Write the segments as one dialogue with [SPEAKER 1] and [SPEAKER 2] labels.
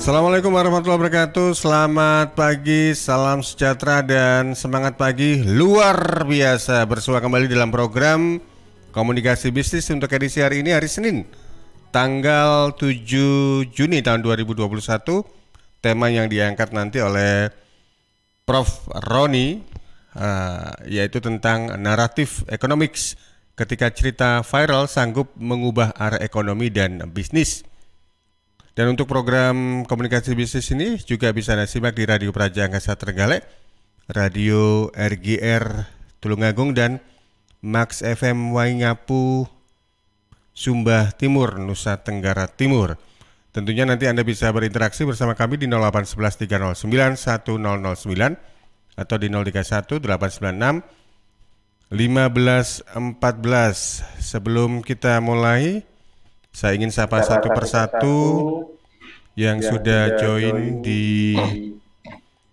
[SPEAKER 1] Assalamualaikum warahmatullahi wabarakatuh. Selamat pagi, salam sejahtera dan semangat pagi luar biasa. Bersua kembali dalam program Komunikasi Bisnis untuk edisi hari ini, hari Senin, tanggal 7 Juni tahun 2021. Tema yang diangkat nanti oleh Prof. Roni yaitu tentang naratif economics ketika cerita viral sanggup mengubah arah ekonomi dan bisnis. Dan untuk program komunikasi bisnis ini juga bisa Anda simak di Radio Praja Angkasa Trenggalek, Radio RGR Tulungagung, dan Max FM Waingapu Sumba Timur, Nusa Tenggara Timur. Tentunya nanti Anda bisa berinteraksi bersama kami di 0811 309 1009 atau di 031 896 1514. Sebelum kita mulai, saya ingin sapa satu persatu yang sudah join di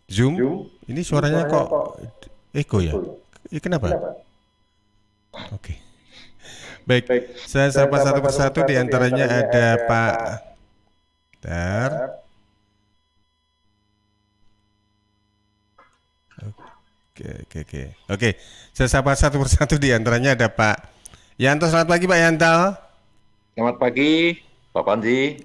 [SPEAKER 1] Zoom. Ini suaranya kok eko ya? Kenapa? Oke. Baik, saya sapa satu persatu, di antaranya ada Pak Oke. Saya sapa satu persatu, di antaranya ada Pak Yanto. Selamat pagi Pak Yanto.
[SPEAKER 2] Selamat pagi, Pak Panji.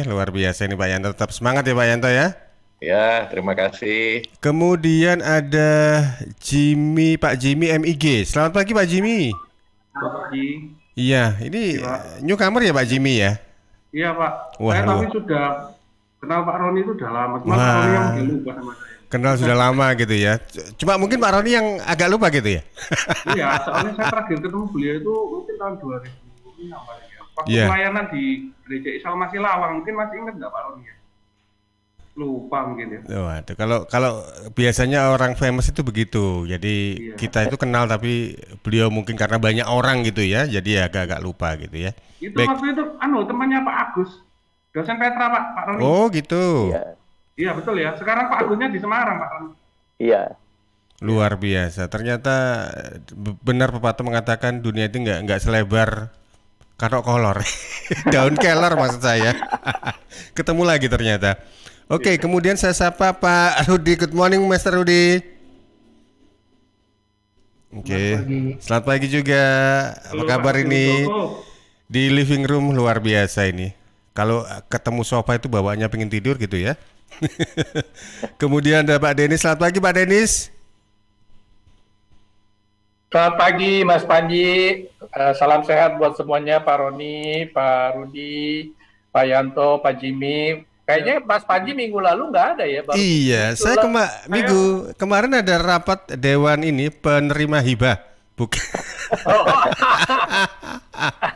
[SPEAKER 1] Luar biasa ini Pak Yanto. Tetap semangat ya Pak Yanto ya.
[SPEAKER 2] Ya, terima kasih.
[SPEAKER 1] Kemudian ada Pak Jimmy MIG. Selamat pagi Pak Jimmy.
[SPEAKER 3] Selamat pagi.
[SPEAKER 1] Iya, ini newcomer ya Pak Jimmy ya?
[SPEAKER 3] Iya Pak.
[SPEAKER 1] Wah,
[SPEAKER 3] saya tapi sudah kenal Pak Roni itu udah lama. Cuma Pak Roni yang udah lupa sama saya.
[SPEAKER 1] Kenal sudah lama gitu ya. Cuma mungkin Pak Roni yang agak lupa gitu ya.
[SPEAKER 3] Iya, soalnya saya terakhir ketemu beliau itu mungkin tahun 2006 ya. Waktu pelayanan di Gereja Isal masih Lawang, mungkin masih ingat nggak Pak Roni ya? Lupa mungkin ya.
[SPEAKER 1] Waduh, kalau biasanya orang famous itu begitu. Jadi kita itu kenal tapi beliau mungkin karena banyak orang gitu ya, jadi agak-agak lupa gitu ya.
[SPEAKER 3] Itu waktu itu temannya Pak Agus, dosen Petra Pak Roni.
[SPEAKER 1] Oh gitu.
[SPEAKER 3] Iya betul ya. Sekarang Pak Agusnya di Semarang Pak Roni.
[SPEAKER 2] Iya.
[SPEAKER 1] Luar biasa. Ternyata benar pepatah mengatakan dunia itu nggak selebar kantong kolor. Daun kelor maksud saya. Ketemu lagi ternyata. Oke, kemudian saya sapa Pak Rudi. Good morning, Master Rudi. Oke, selamat pagi juga. Apa kabar ini? Di living room luar biasa ini. Kalau ketemu sofa itu bawaannya pengen tidur gitu ya. Kemudian ada Pak Denis. Selamat pagi Pak Denis.
[SPEAKER 4] Selamat pagi Mas Panji. Salam sehat buat semuanya, Pak Roni, Pak Rudi, Pak Yanto, Pak Jimmy. Kayaknya Mas Panji minggu lalu nggak ada ya?
[SPEAKER 1] Iya, saya minggu kemarin ada rapat Dewan ini penerima hibah. Bukan.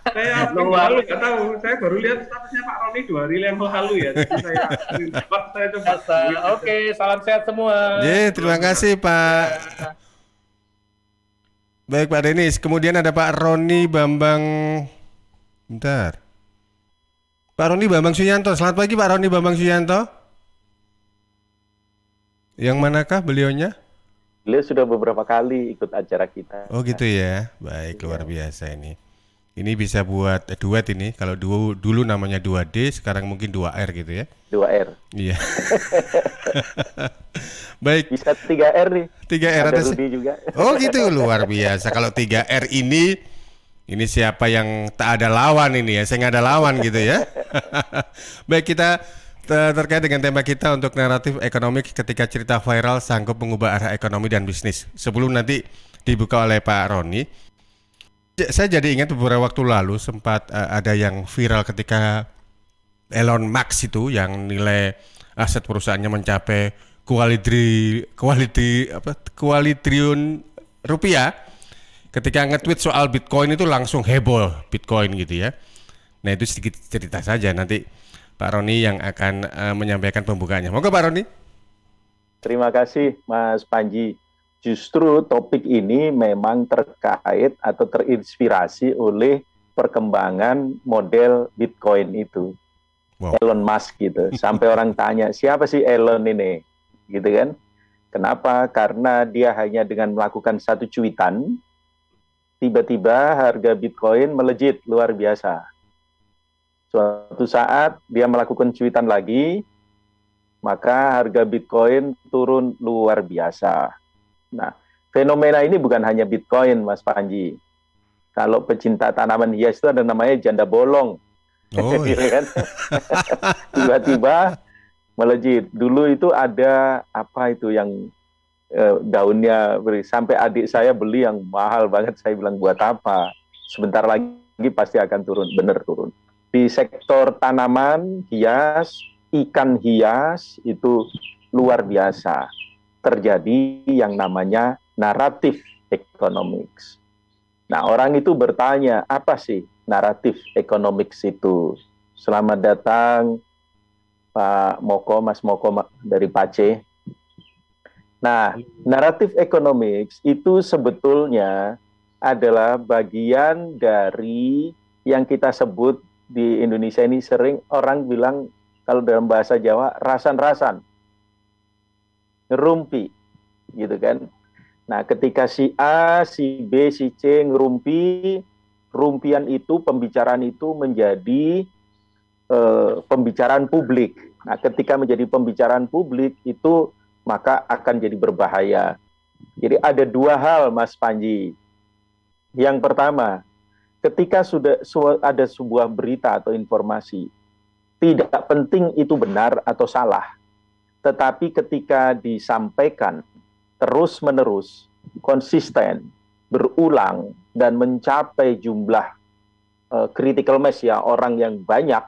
[SPEAKER 3] Saya minggu lalu nggak tahu. Saya baru lihat statusnya Pak Roni 2 hari yang lalu ya. Jadi saya coba.
[SPEAKER 4] Oke, salam sehat semua.
[SPEAKER 1] Terima kasih Pak. Baik Pak Denis. Kemudian ada Pak Roni Bambang. Bentar. Pak Roni Bambang Suyanto. Selamat pagi Pak Roni Bambang Suyanto. Yang manakah beliaunya?
[SPEAKER 2] Beliau sudah beberapa kali ikut acara kita.
[SPEAKER 1] Oh gitu ya. Baik, luar biasa ini. Ini bisa buat duet ini. Kalau dulu namanya 2D, sekarang mungkin 2R gitu ya.
[SPEAKER 2] 2R.
[SPEAKER 1] Iya. Baik.
[SPEAKER 2] Bisa 3R nih.
[SPEAKER 1] 3R ada
[SPEAKER 2] Rudi juga.
[SPEAKER 1] Oh gitu, luar biasa. Kalau 3R ini siapa yang tak ada lawan ini ya. Saya nggak ada lawan gitu ya. Baik, kita terkait dengan tema kita untuk naratif ekonomi ketika cerita viral sanggup mengubah arah ekonomi dan bisnis. Sebelum nanti dibuka oleh Pak Roni, saya jadi ingat beberapa waktu lalu sempat ada yang viral ketika Elon Musk itu yang nilai aset perusahaannya mencapai kualitriliun rupiah. Ketika nge-tweet soal Bitcoin itu langsung heboh Bitcoin gitu ya. Nah itu sedikit cerita saja, nanti Pak Roni yang akan menyampaikan pembukaannya. Moga Pak Roni.
[SPEAKER 2] Terima kasih Mas Panji. Justru topik ini memang terkait atau terinspirasi oleh perkembangan model Bitcoin itu. Wow. Elon Musk gitu. Sampai orang tanya, siapa sih Elon ini? Gitu kan. Kenapa? Karena dia hanya dengan melakukan satu cuitan, tiba-tiba harga Bitcoin melejit luar biasa. Suatu saat dia melakukan cuitan lagi, maka harga Bitcoin turun luar biasa. Nah, fenomena ini bukan hanya Bitcoin, Mas Panji. Kalau pecinta tanaman hias itu ada namanya janda bolong.
[SPEAKER 1] Oh
[SPEAKER 2] Gitu
[SPEAKER 1] iya.
[SPEAKER 2] kan? Tiba-tiba melejit. Dulu itu ada apa itu yang daunnya sampai adik saya beli yang mahal banget. Saya bilang buat apa? Sebentar lagi pasti akan turun. Bener turun. Di sektor tanaman hias, ikan hias itu luar biasa. Terjadi yang namanya naratif economics. Nah, orang itu bertanya, apa sih naratif economics itu? Selamat datang Pak Moko, Mas Moko dari Pace. Nah, naratif economics itu sebetulnya adalah bagian dari yang kita sebut di Indonesia ini sering orang bilang kalau dalam bahasa Jawa rasan-rasan, ngerumpi, gitu kan. Nah, ketika si A, si B, si C ngerumpi, rumpian itu, pembicaraan itu menjadi pembicaraan publik. Nah, ketika menjadi pembicaraan publik itu maka akan jadi berbahaya. Jadi ada dua hal, Mas Panji. Yang pertama, ketika sudah ada sebuah berita atau informasi, tidak penting itu benar atau salah, tetapi ketika disampaikan terus-menerus, konsisten, berulang, dan mencapai jumlah critical mass ya, orang yang banyak,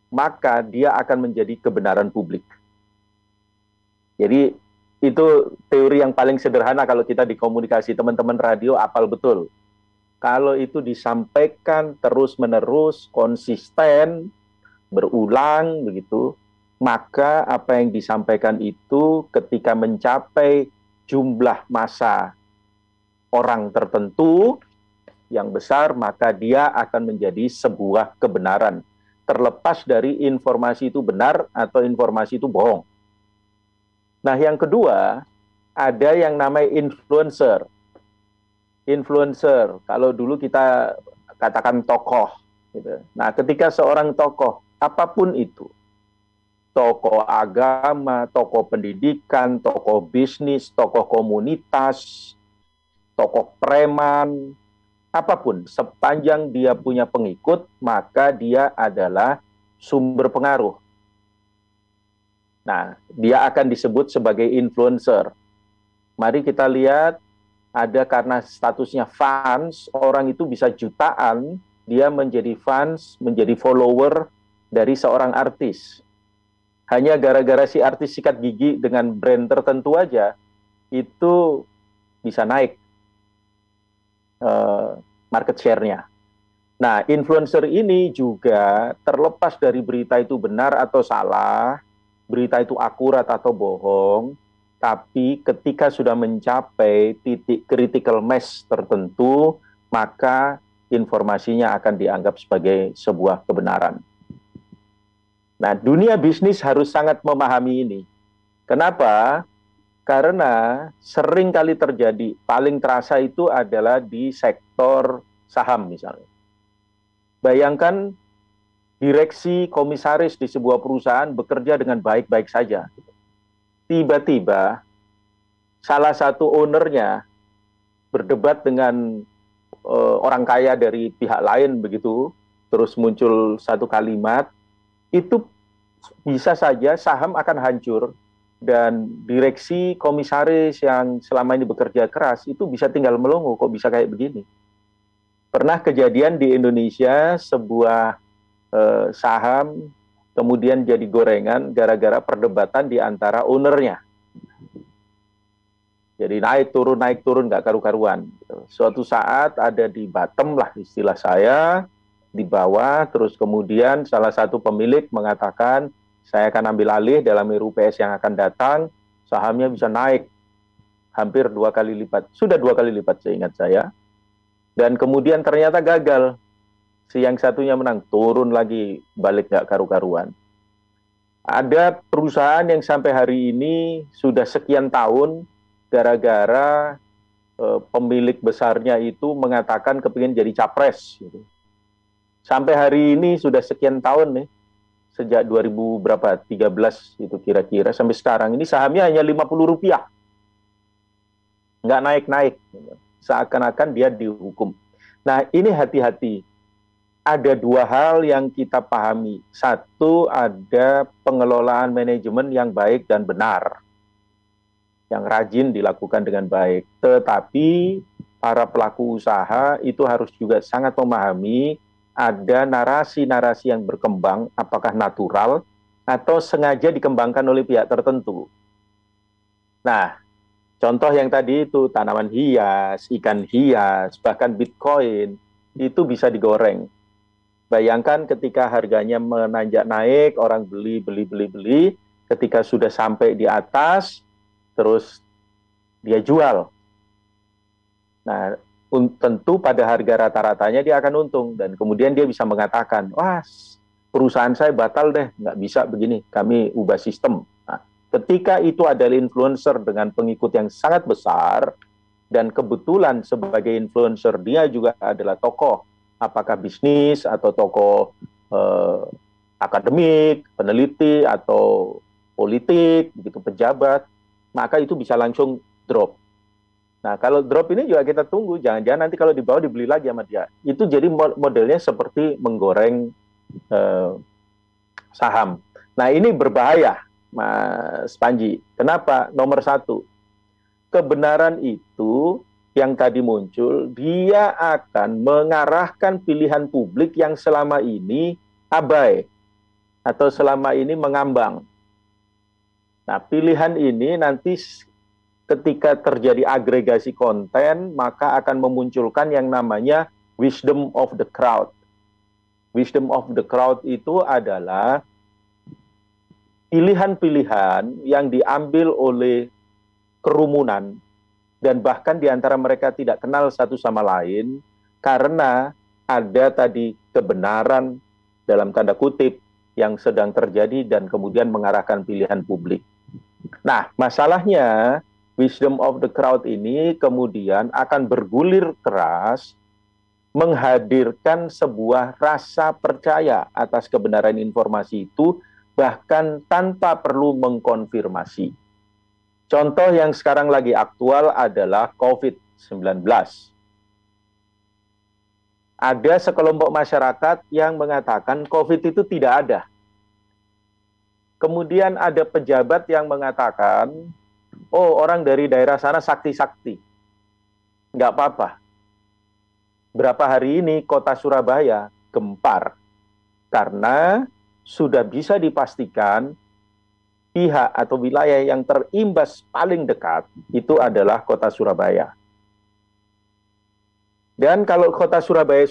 [SPEAKER 2] maka dia akan menjadi kebenaran publik. Jadi itu teori yang paling sederhana kalau kita di komunikasi, teman-teman radio apal betul. Kalau itu disampaikan terus-menerus, konsisten, berulang begitu, maka apa yang disampaikan itu ketika mencapai jumlah massa orang tertentu yang besar, maka dia akan menjadi sebuah kebenaran. Terlepas dari informasi itu benar atau informasi itu bohong. Nah, yang kedua, ada yang namanya influencer. Influencer, kalau dulu kita katakan tokoh. Gitu. Nah, ketika seorang tokoh, apapun itu, tokoh agama, tokoh pendidikan, tokoh bisnis, tokoh komunitas, tokoh preman, apapun, sepanjang dia punya pengikut, maka dia adalah sumber pengaruh. Nah, dia akan disebut sebagai influencer. Mari kita lihat, ada karena statusnya fans, orang itu bisa jutaan, dia menjadi fans, menjadi follower dari seorang artis. Hanya gara-gara si artis sikat gigi dengan brand tertentu aja, itu bisa naik market share-nya. Nah, influencer ini juga terlepas dari berita itu benar atau salah, berita itu akurat atau bohong, tapi ketika sudah mencapai titik critical mass tertentu, maka informasinya akan dianggap sebagai sebuah kebenaran. Nah, dunia bisnis harus sangat memahami ini. Kenapa? Karena sering kali terjadi, paling terasa itu adalah di sektor saham misalnya. Bayangkan direksi komisaris di sebuah perusahaan bekerja dengan baik-baik saja. Tiba-tiba salah satu ownernya berdebat dengan orang kaya dari pihak lain begitu, terus muncul satu kalimat, itu bisa saja saham akan hancur dan direksi komisaris yang selama ini bekerja keras itu bisa tinggal melongo. Kok bisa kayak begini? Pernah kejadian di Indonesia sebuah saham kemudian jadi gorengan gara-gara perdebatan di antara ownernya. Jadi naik turun nggak karu-karuan. Suatu saat ada di bottom lah istilah saya, di bawah, terus kemudian salah satu pemilik mengatakan saya akan ambil alih dalam RUPS yang akan datang, sahamnya bisa naik hampir 2 kali lipat. Sudah 2 kali lipat seingat saya. Dan kemudian ternyata gagal. Si yang satunya menang, turun lagi, balik nggak karu-karuan. Ada perusahaan yang sampai hari ini sudah sekian tahun, gara-gara pemilik besarnya itu mengatakan kepingin jadi capres. Gitu. Sampai hari ini sudah sekian tahun nih, sejak 2000 berapa 13 itu kira-kira sampai sekarang ini sahamnya hanya Rp50, nggak naik-naik, seakan-akan dia dihukum. Nah ini hati-hati, ada dua hal yang kita pahami. Satu, ada pengelolaan manajemen yang baik dan benar, yang rajin dilakukan dengan baik. Tetapi para pelaku usaha itu harus juga sangat memahami ada narasi-narasi yang berkembang, apakah natural atau sengaja dikembangkan oleh pihak tertentu. Nah, contoh yang tadi itu tanaman hias, ikan hias, bahkan Bitcoin, itu bisa digoreng. Bayangkan ketika harganya menanjak naik, orang beli, ketika sudah sampai di atas, terus dia jual. Nah, tentu pada harga rata-ratanya dia akan untung, dan kemudian dia bisa mengatakan, wah perusahaan saya batal deh, nggak bisa begini, kami ubah sistem. Nah, ketika itu adalah influencer dengan pengikut yang sangat besar, dan kebetulan sebagai influencer dia juga adalah tokoh, apakah bisnis atau tokoh akademik, peneliti, atau politik, begitu pejabat, maka itu bisa langsung drop. Nah, kalau drop ini juga kita tunggu, jangan-jangan nanti kalau dibawa dibeli lagi sama dia. Itu jadi modelnya seperti menggoreng saham. Nah, ini berbahaya, Mas Panji. Kenapa? Nomor satu, kebenaran itu yang tadi muncul, dia akan mengarahkan pilihan publik yang selama ini abai atau selama ini mengambang. Nah, pilihan ini nanti ketika terjadi agregasi konten, maka akan memunculkan yang namanya wisdom of the crowd. Wisdom of the crowd itu adalah pilihan-pilihan yang diambil oleh kerumunan, dan bahkan di antara mereka tidak kenal satu sama lain, karena ada tadi kebenaran dalam tanda kutip yang sedang terjadi dan kemudian mengarahkan pilihan publik. Nah, masalahnya wisdom of the crowd ini kemudian akan bergulir keras, menghadirkan sebuah rasa percaya atas kebenaran informasi itu, bahkan tanpa perlu mengkonfirmasi. Contoh yang sekarang lagi aktual adalah COVID-19. Ada sekelompok masyarakat yang mengatakan COVID itu tidak ada. Kemudian ada pejabat yang mengatakan, oh, orang dari daerah sana sakti-sakti. Nggak apa-apa. Berapa hari ini kota Surabaya gempar. Karena sudah bisa dipastikan pihak atau wilayah yang terimbas paling dekat itu adalah kota Surabaya. Dan kalau kota Surabaya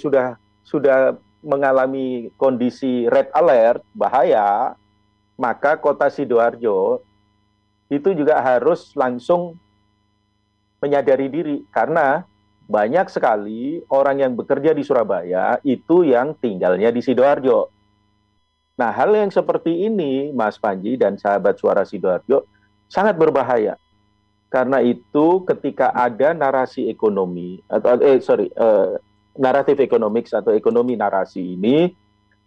[SPEAKER 2] sudah mengalami kondisi red alert, bahaya, maka kota Sidoarjo itu juga harus langsung menyadari diri, karena banyak sekali orang yang bekerja di Surabaya itu yang tinggalnya di Sidoarjo. Nah, hal yang seperti ini, Mas Panji dan sahabat Suara Sidoarjo, sangat berbahaya. Karena itu ketika ada narasi ekonomi, atau naratif ekonomik atau ekonomi narasi ini,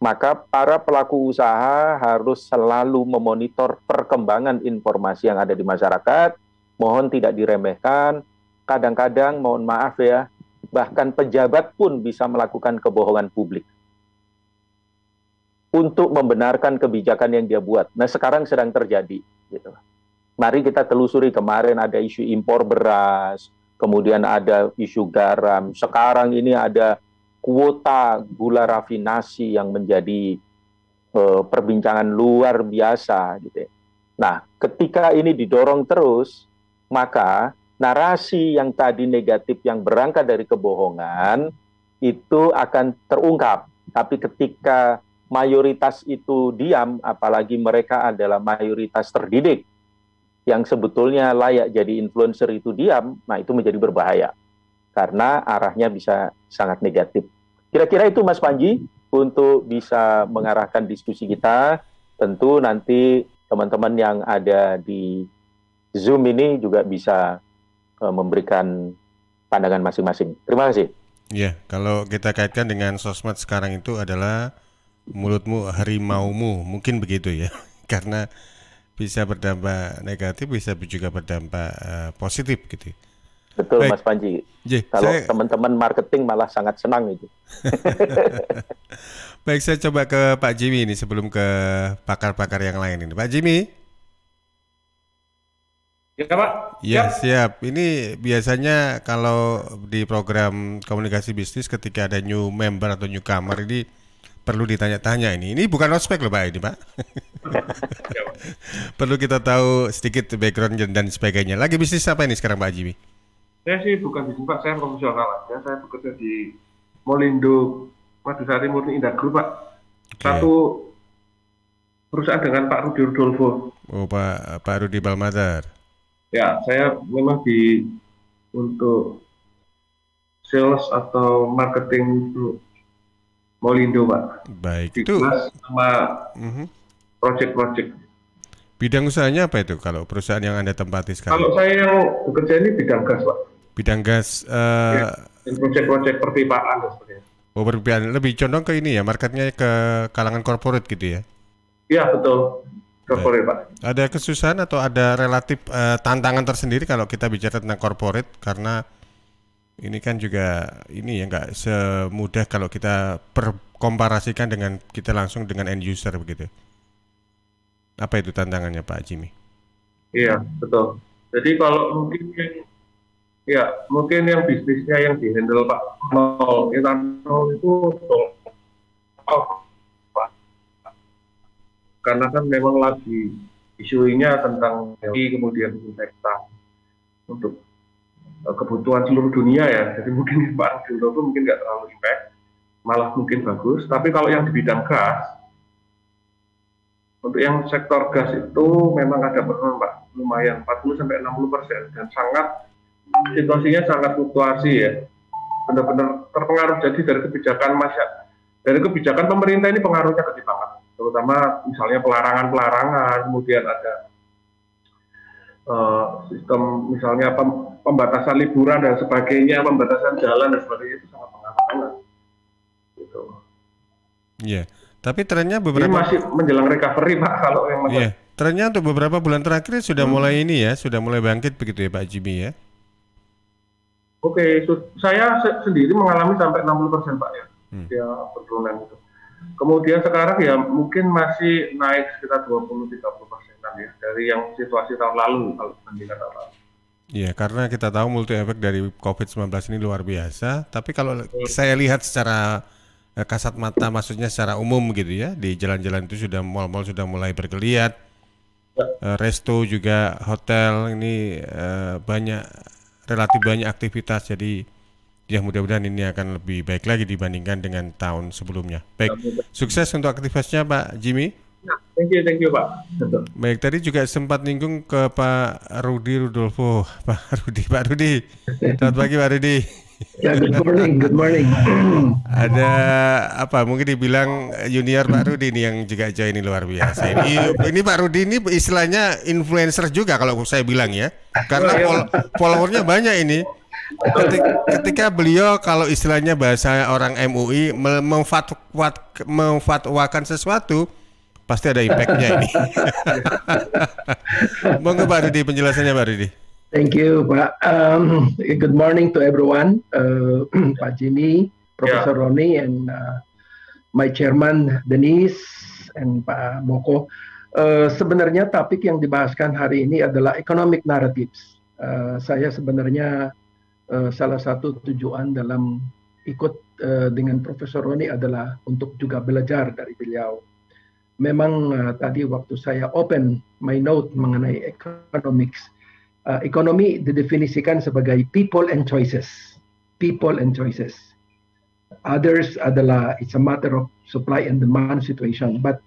[SPEAKER 2] maka para pelaku usaha harus selalu memonitor perkembangan informasi yang ada di masyarakat, mohon tidak diremehkan, kadang-kadang mohon maaf ya, bahkan pejabat pun bisa melakukan kebohongan publik untuk membenarkan kebijakan yang dia buat. Nah, sekarang sedang terjadi. Gitu. Mari kita telusuri, kemarin ada isu impor beras, kemudian ada isu garam, sekarang ini ada kuota gula rafinasi yang menjadi perbincangan luar biasa. Gitu. Nah, ketika ini didorong terus, maka narasi yang tadi negatif yang berangkat dari kebohongan itu akan terungkap. Tapi ketika mayoritas itu diam, apalagi mereka adalah mayoritas terdidik, yang sebetulnya layak jadi influencer itu diam, nah itu menjadi berbahaya. Karena arahnya bisa sangat negatif. Kira-kira itu Mas Panji, untuk bisa mengarahkan diskusi kita. Tentu nanti teman-teman yang ada di Zoom ini juga bisa memberikan pandangan masing-masing. Terima kasih.
[SPEAKER 1] Ya, kalau kita kaitkan dengan sosmed sekarang itu adalah mulutmu harimaumu, mungkin begitu ya. Karena bisa berdampak negatif, bisa juga berdampak positif gitu.
[SPEAKER 2] Betul,
[SPEAKER 1] Baik.
[SPEAKER 2] Mas Panji.
[SPEAKER 1] Kalau
[SPEAKER 2] Kalau teman-teman marketing malah sangat senang itu.
[SPEAKER 1] Baik, saya coba ke Pak Jimmy ini sebelum ke pakar-pakar yang lain ini. Pak Jimmy.
[SPEAKER 3] Ya Pak.
[SPEAKER 1] Ya, siap. Ini biasanya kalau di program komunikasi bisnis ketika ada new member atau newcomer ini perlu ditanya-tanya ini. Ini bukan ospek loh Pak ini Pak. Perlu kita tahu sedikit background dan sebagainya. Lagi bisnis apa ini sekarang Pak Jimmy?
[SPEAKER 3] Saya sih bukan bisnis Pak, saya profesional aja. Saya bekerja di Molindo Madusari Murni Indah Group Pak. Satu perusahaan dengan Pak Rudi Rudolfo.
[SPEAKER 1] Oh Pak Rudi Balmazar.
[SPEAKER 3] Ya, saya memang untuk sales atau marketing untuk Molindo Pak.
[SPEAKER 1] Baik,
[SPEAKER 3] itu sama project-project.
[SPEAKER 1] Bidang usahanya apa itu kalau perusahaan yang Anda tempati sekarang?
[SPEAKER 3] Kalau saya yang bekerja ini bidang gas Pak.
[SPEAKER 1] Bidang gas.
[SPEAKER 3] Dan project-project perpipaan dan sebagainya.
[SPEAKER 1] Oh, perpipaan. Lebih condong ke ini ya, marketnya ke kalangan corporate gitu ya?
[SPEAKER 3] Iya, betul. Corporate Pak.
[SPEAKER 1] Ada kesusahan atau ada relatif tantangan tersendiri kalau kita bicara tentang corporate, karena ini kan juga ini ya nggak semudah kalau kita komparasikan dengan kita langsung dengan end user begitu. Apa itu tantangannya Pak Jimmy?
[SPEAKER 3] Iya, betul. Jadi kalau mungkin yang bisnisnya yang dihandle Pak etanol itu karena kan memang lagi isunya tentang kemudian infektan untuk kebutuhan seluruh dunia ya. Jadi mungkin Pak Rudolfo mungkin nggak terlalu impact, malah mungkin bagus. Tapi kalau yang di bidang gas, untuk yang sektor gas itu memang ada penurunan Pak, lumayan 40-60% dan situasinya sangat fluktuasi ya, benar-benar terpengaruh. Jadi dari kebijakan pemerintah ini pengaruhnya gede banget, terutama misalnya pelarangan, kemudian ada sistem misalnya pembatasan liburan dan sebagainya, pembatasan jalan dan sebagainya, itu sangat pengaruh banget. Gitu.
[SPEAKER 1] Iya. Tapi trennya beberapa
[SPEAKER 3] ini masih menjelang recovery Pak kalau yang
[SPEAKER 1] Iya. Trennya untuk beberapa bulan terakhir sudah mulai ini ya, sudah mulai bangkit begitu ya Pak Jimmy ya.
[SPEAKER 3] Oke, saya sendiri mengalami sampai 60% Pak ya. Ya penurunan itu. Kemudian sekarang ya mungkin masih naik sekitar 20-30% ya dari yang situasi tahun lalu kalau dibandingkan tahun lalu.
[SPEAKER 1] Iya, karena kita tahu multi efek dari COVID-19 ini luar biasa. Tapi kalau saya lihat secara kasat mata, maksudnya secara umum gitu ya, di jalan-jalan itu mal-mal sudah mulai bergeliat, resto juga, hotel ini relatif banyak aktivitas. Jadi ya mudah-mudahan ini akan lebih baik lagi dibandingkan dengan tahun sebelumnya. Baik, sukses untuk aktivitasnya Pak Jimmy.
[SPEAKER 3] Thank you Pak.
[SPEAKER 1] Baik, tadi juga sempat nyinggung ke Pak Rudi Rudolfo. Pak Rudi. Selamat pagi Pak Rudi.
[SPEAKER 5] Ya, good morning.
[SPEAKER 1] Ada apa? Mungkin dibilang junior Pak Rudi ini yang juga join ini luar biasa. Ini Pak Rudi ini istilahnya influencer juga kalau saya bilang ya. Karena followernya banyak ini. Ketika beliau kalau istilahnya bahasa orang MUI memfatwakan sesuatu, pasti ada impactnya ini. Monggo Pak Rudi, penjelasannya Pak Rudi.
[SPEAKER 5] Thank you, Pak. Good morning to everyone, Pak Jimmy, Professor Roni, and my chairman Denise and Pak Moko. Sebenarnya topik yang dibahaskan hari ini adalah economic narratives. Saya sebenarnya salah satu tujuan dalam ikut dengan Profesor Roni adalah untuk juga belajar dari beliau. Memang tadi waktu saya open my note mengenai economics, ekonomi didefinisikan sebagai people and choices. People and choices. Others adalah it's a matter of supply and demand situation. But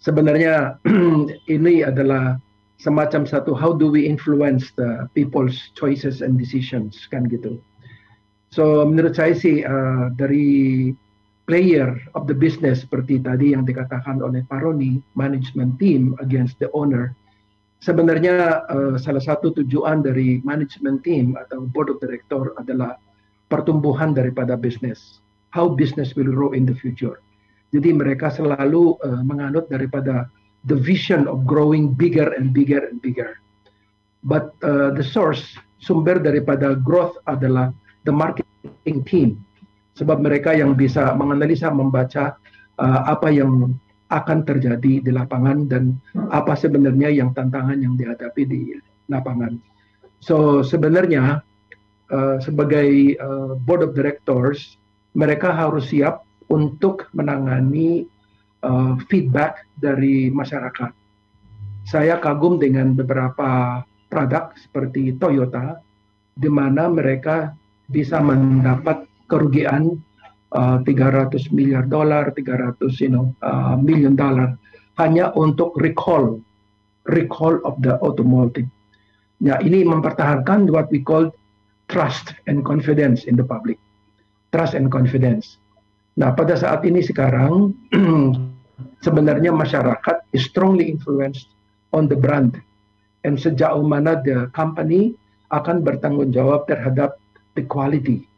[SPEAKER 5] sebenarnya ini adalah semacam satu how do we influence the people's choices and decisions kan gitu. So menurut saya sih dari player of the business seperti tadi yang dikatakan oleh Pak Roni, management team against the owner. Sebenarnya salah satu tujuan dari management team atau board of director adalah pertumbuhan daripada bisnis. How business will grow in the future. Jadi mereka selalu menganut daripada the vision of growing bigger and bigger and bigger. But the source, sumber daripada growth adalah the marketing team. Sebab mereka yang bisa menganalisa, membaca apa yang akan terjadi di lapangan dan apa sebenarnya yang tantangan yang dihadapi di lapangan. So sebenarnya sebagai board of directors, mereka harus siap untuk menangani feedback dari masyarakat. Saya kagum dengan beberapa produk seperti Toyota, di mana mereka bisa mendapat kerugian $300 miliar, $300 million hanya untuk recall of the automotive. Ya, ini mempertahankan what we call trust and confidence in the public. Trust and confidence. Nah, pada saat ini sekarang sebenarnya masyarakat is strongly influenced on the brand, and sejauh mana the company akan bertanggung jawab terhadap the quality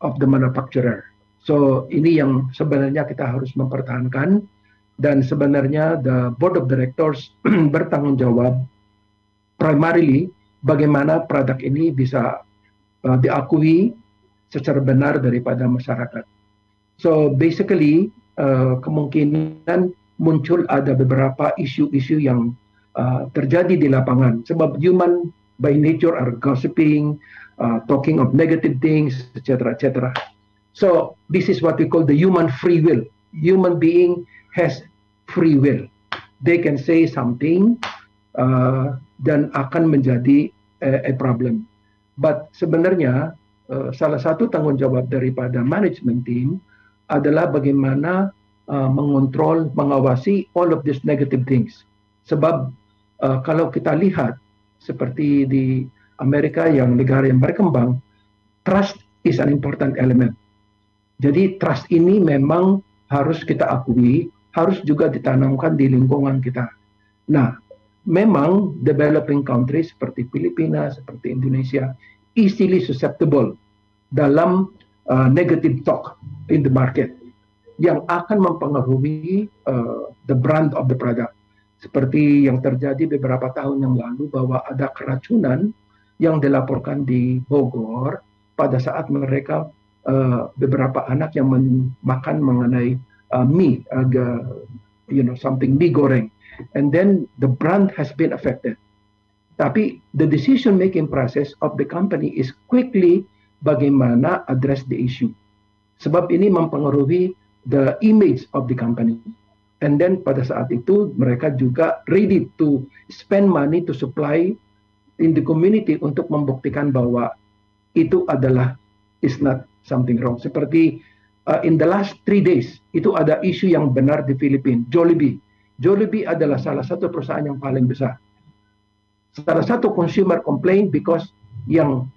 [SPEAKER 5] of the manufacturer. So ini yang sebenarnya kita harus mempertahankan, dan sebenarnya the board of directors bertanggung jawab primarily bagaimana produk ini bisa diakui secara benar daripada masyarakat. So basically kemungkinan muncul ada beberapa isu-isu yang terjadi di lapangan, sebab human by nature are gossiping, talking of negative things, etc., etc. So this is what we call the human free will. Human being has free will. They can say something dan akan menjadi a problem. But sebenarnya salah satu tanggung jawab daripada management team adalah bagaimana mengontrol, mengawasi all of these negative things. Sebab kalau kita lihat seperti di Amerika yang negara yang berkembang, trust is an important element. Jadi trust ini memang harus kita akui, harus juga ditanamkan di lingkungan kita. Nah, memang developing countries seperti Filipina, seperti Indonesia, easily susceptible dalam negative talk in the market yang akan mempengaruhi the brand of the product. Seperti yang terjadi beberapa tahun yang lalu bahwa ada keracunan yang dilaporkan di Bogor pada saat mereka beberapa anak yang makan mengenai mie, something mie goreng, and then the brand has been affected. Tapi the decision making process of the company is quickly bagaimana address the issue. Sebab ini mempengaruhi the image of the company. And then pada saat itu mereka juga ready to spend money to supply in the community untuk membuktikan bahwa itu adalah is not something wrong. Seperti in the last 3 days itu ada isu yang benar di Filipina, Jollibee. Jollibee adalah salah satu perusahaan yang paling besar. Salah satu consumer complaint because yang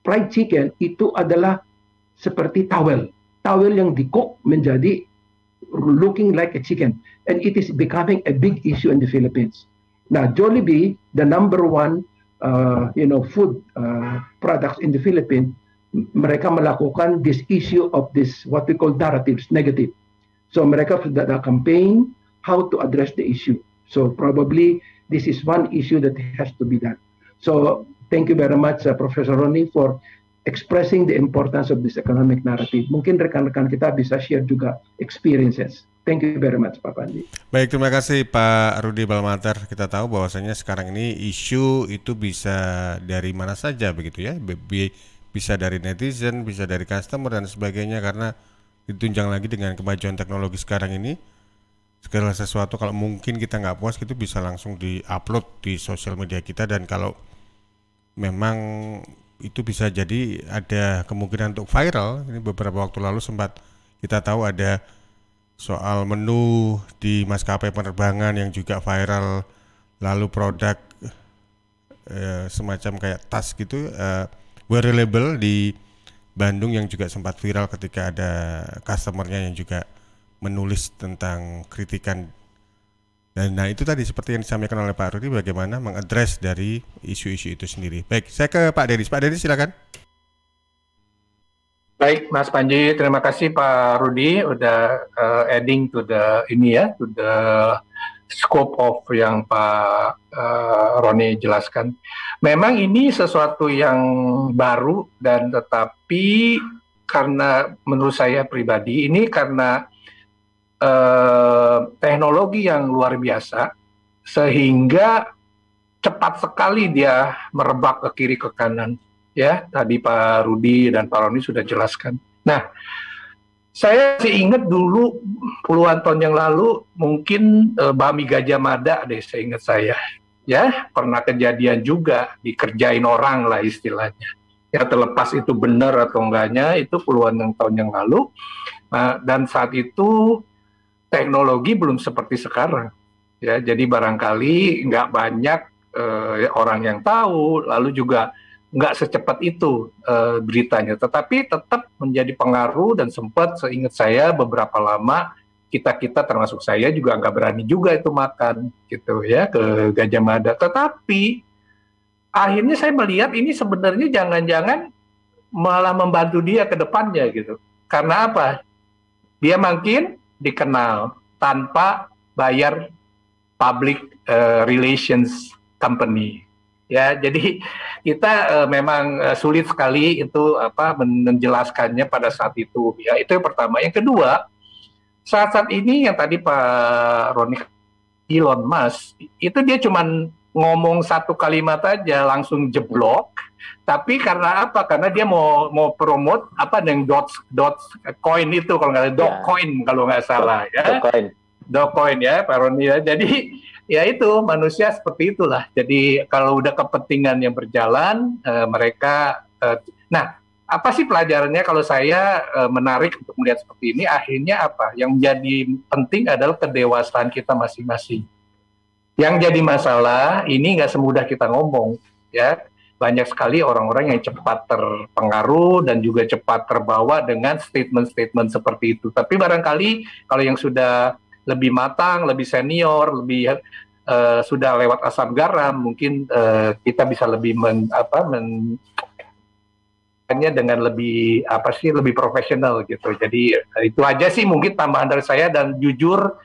[SPEAKER 5] fried chicken itu adalah seperti towel yang di-cook menjadi looking like a chicken, and it is becoming a big issue in the Philippines. Now, Jollibee, the number one, food products in the Philippines, mereka melakukan this issue of this what we call narratives, negative. So mereka sudah ada campaign how to address the issue. So probably this is one issue that has to be done. So thank you very much, Professor Ronnie, for expressing the importance of this economic narrative. Mungkin rekan-rekan kita bisa share juga experiences. Thank you very much, Pak Panji.
[SPEAKER 1] Baik, terima kasih Pak Rudi Balmatar. Kita tahu bahwasanya sekarang ini isu itu bisa dari mana saja begitu ya. Bisa dari netizen, bisa dari customer dan sebagainya, karena ditunjang lagi dengan kemajuan teknologi sekarang ini. Segala sesuatu kalau mungkin kita nggak puas itu bisa langsung di-upload di sosial media kita, dan kalau memang itu bisa jadi ada kemungkinan untuk viral. Ini beberapa waktu lalu sempat kita tahu ada soal menu di maskapai penerbangan yang juga viral, lalu produk semacam kayak tas gitu, wearable di Bandung yang juga sempat viral ketika ada customernya yang juga menulis tentang kritikan. Dan nah itu tadi seperti yang disampaikan oleh Pak Rudi, bagaimana mengadres dari isu-isu itu sendiri. Baik, saya ke Pak Denis. Pak Denis silakan.
[SPEAKER 4] Baik, Mas Panji, terima kasih Pak Rudi udah adding to the scope of yang Pak Roni jelaskan. Memang ini sesuatu yang baru dan tetapi karena menurut saya pribadi ini karena teknologi yang luar biasa sehingga cepat sekali dia merebak ke kiri ke kanan. Ya, tadi Pak Rudi dan Pak Roni sudah jelaskan. Nah, saya sih ingat dulu puluhan tahun yang lalu mungkin Bami Gajah Mada deh, saya ingat saya. Ya, pernah kejadian juga dikerjain orang lah istilahnya. Ya, terlepas itu benar atau enggaknya itu puluhan tahun yang lalu. Dan saat itu teknologi belum seperti sekarang. Ya, jadi barangkali nggak banyak orang yang tahu, lalu juga nggak secepat itu beritanya, tetapi tetap menjadi pengaruh dan sempat seingat saya beberapa lama kita termasuk saya juga nggak berani juga itu makan gitu ya ke Gajah Mada. Tetapi akhirnya saya melihat ini sebenarnya jangan-jangan malah membantu dia ke depannya gitu. Karena apa? Dia makin dikenal tanpa bayar public relations company. Ya, jadi kita memang sulit sekali itu menjelaskannya pada saat itu. Ya, itu yang pertama. Yang kedua, saat ini yang tadi Pak Roni Elon Musk itu dia cuman ngomong satu kalimat aja langsung jeblok. Tapi karena apa? Karena dia mau promote yang Dogecoin itu kalau nggak Dogecoin kalau nggak salah ya. Dogecoin ya Pak Roni ya. Jadi ya itu manusia seperti itulah. Jadi kalau udah kepentingan yang berjalan, mereka. Nah, apa sih pelajarannya kalau saya menarik untuk melihat seperti ini? Akhirnya apa? Yang menjadi penting adalah kedewasaan kita masing-masing. Yang jadi masalah ini nggak semudah kita ngomong, ya. Banyak sekali orang-orang yang cepat terpengaruh dan juga cepat terbawa dengan statement-statement seperti itu. Tapi barangkali kalau yang sudah lebih matang, lebih senior, lebih sudah lewat asam garam, mungkin kita bisa lebih dengan lebih lebih profesional gitu. Jadi itu aja sih mungkin tambahan dari saya, dan jujur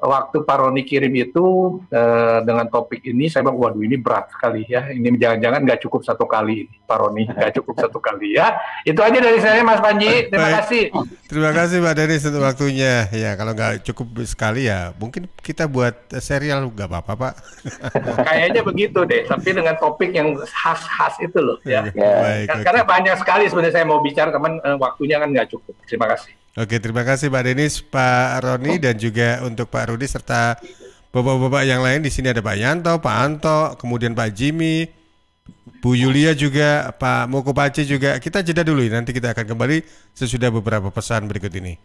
[SPEAKER 4] waktu Pak Roni kirim itu dengan topik ini, saya bilang, waduh ini berat sekali ya. Ini jangan-jangan nggak cukup satu kali, Pak Roni, nggak cukup satu kali ya. Itu aja dari saya, Mas Panji. Terima kasih.
[SPEAKER 1] Terima kasih Pak Denis untuk waktunya. Ya kalau nggak cukup sekali ya, mungkin kita buat serial nggak apa-apa Pak.
[SPEAKER 4] Kayaknya begitu deh. Tapi dengan topik yang khas-khas itu loh. Ya.
[SPEAKER 1] Baik,
[SPEAKER 4] karena banyak sekali sebenarnya saya mau bicara, teman waktunya kan nggak cukup. Terima kasih.
[SPEAKER 1] Oke, terima kasih Pak Denis, Pak Roni, dan juga untuk Pak Rudi serta bapak-bapak yang lain. Di sini ada Pak Yanto, Pak Anto, kemudian Pak Jimmy, Bu Yulia juga, Pak Moko Pace juga. Kita jeda dulu, nanti kita akan kembali sesudah beberapa pesan berikut ini.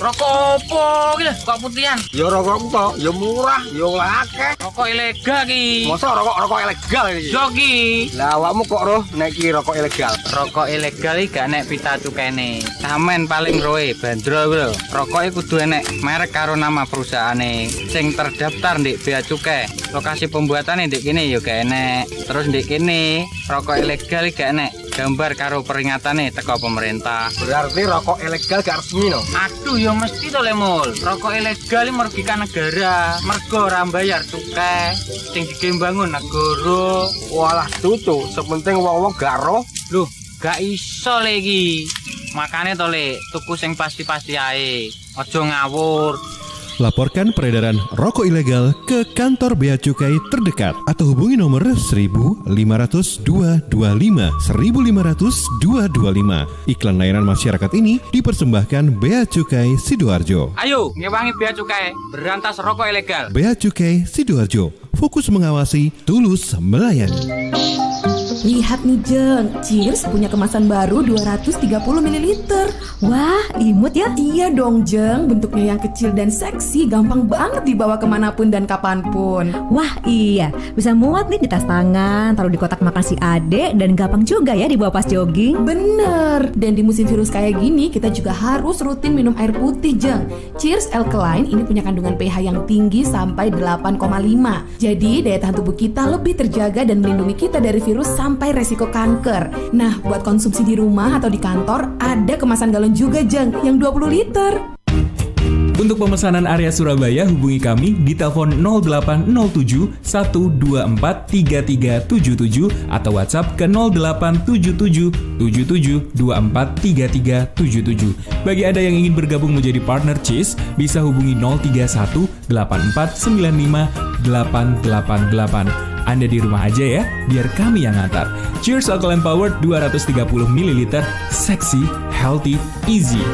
[SPEAKER 6] Rokok opo ki? Kok putihan?
[SPEAKER 7] Ya rokok kok, ya murah, ya akeh.
[SPEAKER 6] Rokok ilegal ki.
[SPEAKER 7] Masa rokok ilegal iki?
[SPEAKER 6] Yo ki.
[SPEAKER 7] Lah awakmu kok roh nek iki rokok ilegal?
[SPEAKER 6] Rokok ilegal iki gak nek pita cukene. Samen paling roe bandro kuwi lho. Rokoke kudu enek merek karo nama perusahaane sing terdaftar ndek bea cukai. Lokasi pembuatane ndek kene ya gak enek. Terus ndek kene rokok ilegal gak enek gambar karo peringatane teko pemerintah.
[SPEAKER 7] Berarti rokok ilegal gak resmi no?
[SPEAKER 6] Aduh ya mesti to lemul. Rokok ilegal merugikan negara. Mergo ora bayar cukai sing digembangun negara.
[SPEAKER 7] Walah tutu, sepenting wong-wong gak roh.
[SPEAKER 6] Loh, gak iso le iki. Makane to le, tuku sing pasti-pasti ae. Aja ngawur.
[SPEAKER 8] Laporkan peredaran rokok ilegal ke kantor Bea Cukai terdekat atau hubungi nomor 1.500 225 1.500 225. Iklan layanan masyarakat ini dipersembahkan Bea Cukai Sidoarjo.
[SPEAKER 6] Ayo, ngewangi Bea Cukai, berantas rokok ilegal.
[SPEAKER 8] Bea Cukai Sidoarjo, fokus mengawasi, tulus melayani.
[SPEAKER 9] Lihat nih Jeng, Cheers punya kemasan baru 230 ml.
[SPEAKER 10] Wah, imut ya?
[SPEAKER 9] Iya dong Jeng, bentuknya yang kecil dan seksi, gampang banget dibawa kemanapun dan kapanpun.
[SPEAKER 10] Wah iya, bisa muat nih di tas tangan, taruh di kotak makan si adek, dan gampang juga ya dibawa pas jogging.
[SPEAKER 9] Bener, dan di musim virus kayak gini, kita juga harus rutin minum air putih Jeng. Cheers Alkaline ini punya kandungan pH yang tinggi sampai 8,5. Jadi daya tahan tubuh kita lebih terjaga dan melindungi kita dari virus sampai resiko kanker. Nah, buat konsumsi di rumah atau di kantor, ada kemasan galon juga Jeng, yang 20 liter.
[SPEAKER 11] Untuk pemesanan area Surabaya hubungi kami di telepon 0807 124 3377 atau WhatsApp ke 0877 77 24 3377. Bagi Anda yang ingin bergabung menjadi partner Cheers, bisa hubungi 031 84 95 888. Anda di rumah aja ya, biar kami yang ngantar. Cheers Alkaline Power 230 ml, seksi, healthy, easy.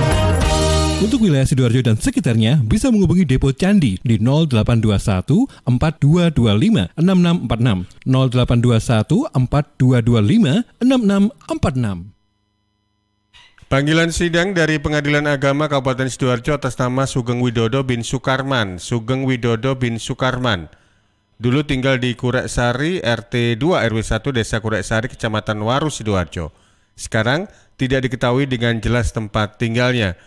[SPEAKER 8] Untuk wilayah Sidoarjo dan sekitarnya bisa menghubungi Depo Candi di 0821 4225 6646 0821 4225 6646.
[SPEAKER 1] Panggilan sidang dari Pengadilan Agama Kabupaten Sidoarjo atas nama Sugeng Widodo bin Sukarman. Sugeng Widodo bin Sukarman dulu tinggal di Kureksari, RT 2 RW 1 Desa Kureksari, Kecamatan Waru, Sidoarjo. Sekarang tidak diketahui dengan jelas tempat tinggalnya.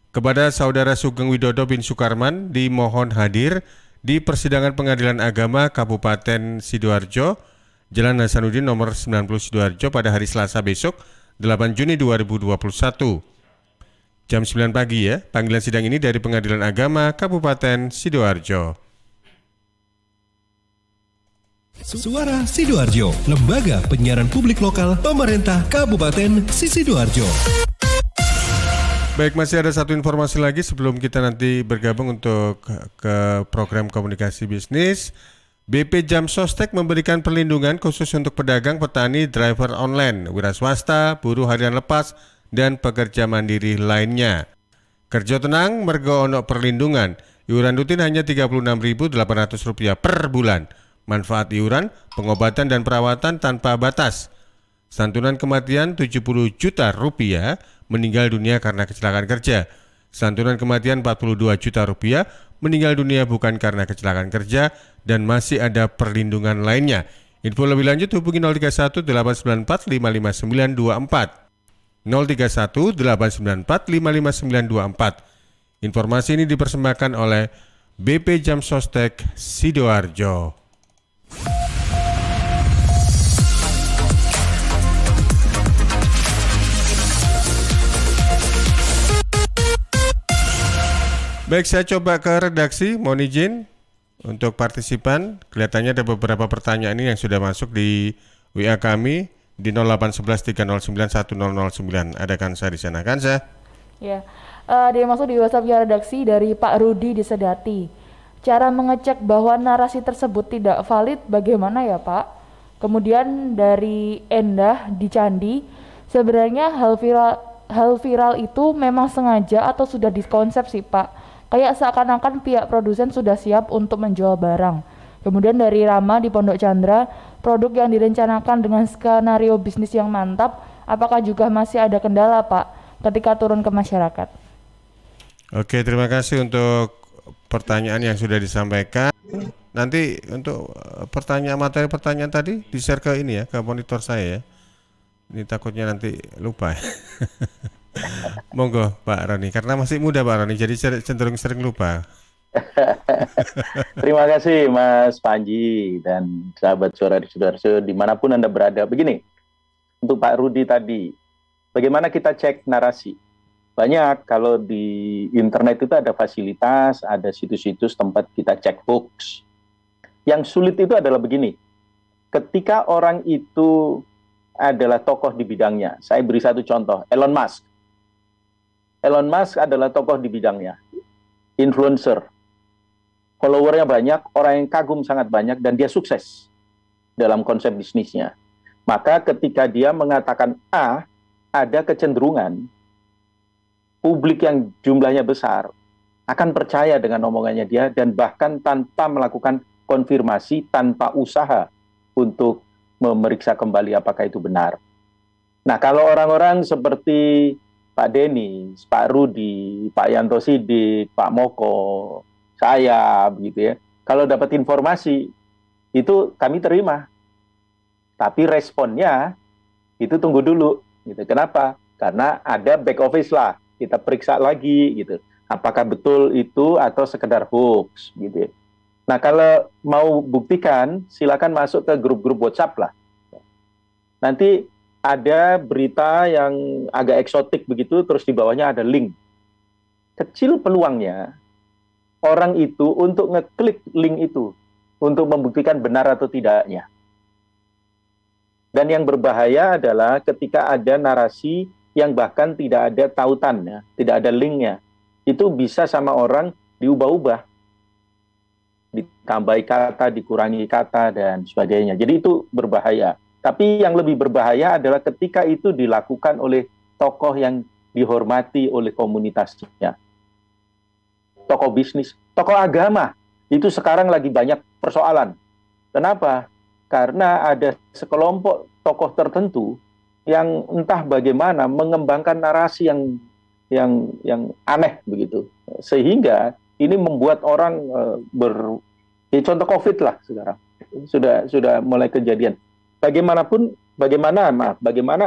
[SPEAKER 1] Kepada Saudara Sugeng Widodo bin Sukarman dimohon hadir di persidangan Pengadilan Agama Kabupaten Sidoarjo, Jalan Hasanuddin nomor 90 Sidoarjo pada hari Selasa besok, 8 Juni 2021. Jam 9 pagi ya. Panggilan sidang ini dari Pengadilan Agama Kabupaten Sidoarjo.
[SPEAKER 8] Suara Sidoarjo, lembaga penyiaran publik lokal pemerintah Kabupaten Sidoarjo.
[SPEAKER 1] Baik, masih ada satu informasi lagi sebelum kita nanti bergabung untuk ke program komunikasi bisnis. BP Jam Sostek memberikan perlindungan khusus untuk pedagang, petani, driver online, wira swasta, buruh harian lepas, dan pekerja mandiri lainnya. Kerja tenang, mergo ono perlindungan. Iuran rutin hanya Rp36.800 per bulan. Manfaat iuran, pengobatan dan perawatan tanpa batas. Santunan kematian Rp70 juta, meninggal dunia karena kecelakaan kerja. Santunan kematian Rp42 juta, meninggal dunia bukan karena kecelakaan kerja, dan masih ada perlindungan lainnya. Info lebih lanjut hubungi 031 894 55924. 031 894 55924. Informasi ini dipersembahkan oleh BP Jam Sostek Sidoarjo. Baik, saya coba ke redaksi, mohon izin untuk partisipan. Kelihatannya ada beberapa pertanyaan ini yang sudah masuk di WA kami di 0811 309 1009. Ada Kansa di sana, Kansa?
[SPEAKER 12] Ya, dia masuk di WhatsApp ya redaksi dari Pak Rudi di Sedati. Cara mengecek bahwa narasi tersebut tidak valid bagaimana ya Pak? Kemudian dari Endah di Candi, sebenarnya hal viral itu memang sengaja atau sudah dikonsep sih Pak? Kayak seakan-akan pihak produsen sudah siap untuk menjual barang. Kemudian dari Rama di Pondok Chandra, produk yang direncanakan dengan skenario bisnis yang mantap, apakah juga masih ada kendala Pak ketika turun ke masyarakat?
[SPEAKER 1] Oke, terima kasih untuk pertanyaan yang sudah disampaikan. Nanti untuk materi pertanyaan tadi di-share ke ini ya, ke monitor saya ya. Ini takutnya nanti lupa ya. Monggo Pak Roni, karena masih muda Pak Roni, jadi cenderung sering lupa.
[SPEAKER 2] Terima kasih Mas Panji dan sahabat Suara di Sidoarjo dimanapun Anda berada. Begini, untuk Pak Rudi tadi, bagaimana kita cek narasi? Banyak, kalau di internet itu ada fasilitas, ada situs-situs tempat kita cek hoax. Yang sulit itu adalah begini, ketika orang itu adalah tokoh di bidangnya. Saya beri satu contoh, Elon Musk. Elon Musk adalah tokoh di bidangnya, influencer. Followernya banyak, orang yang kagum sangat banyak, dan dia sukses dalam konsep bisnisnya. Maka ketika dia mengatakan A, ada kecenderungan publik yang jumlahnya besar akan percaya dengan omongannya dia, dan bahkan tanpa melakukan konfirmasi, tanpa usaha untuk memeriksa kembali apakah itu benar. Nah, kalau orang-orang seperti Pak Denis, Pak Rudi, Pak Yanto Sidik, Pak Moko, saya, begitu ya, kalau dapat informasi, itu kami terima. Tapi responnya, itu tunggu dulu. Gitu. Kenapa? Karena ada back office lah, kita periksa lagi, gitu. Apakah betul itu atau sekedar hoax, gitu ya. Nah, kalau mau buktikan, silakan masuk ke grup-grup WhatsApp lah. Nanti ada berita yang agak eksotik begitu, terus di bawahnya ada link. Kecil peluangnya orang itu untuk ngeklik link itu, untuk membuktikan benar atau tidaknya. Dan yang berbahaya adalah ketika ada narasi yang bahkan tidak ada tautannya, tidak ada linknya. Itu bisa sama orang diubah-ubah. Ditambahi kata, dikurangi kata, dan sebagainya. Jadi itu berbahaya. Tapi yang lebih berbahaya adalah ketika itu dilakukan oleh tokoh yang dihormati oleh komunitasnya. Tokoh bisnis, tokoh agama. Itu sekarang lagi banyak persoalan. Kenapa? Karena ada sekelompok tokoh tertentu yang entah bagaimana mengembangkan narasi yang aneh begitu. Sehingga ini membuat orang contoh COVID lah sekarang. Sudah mulai kejadian. Bagaimana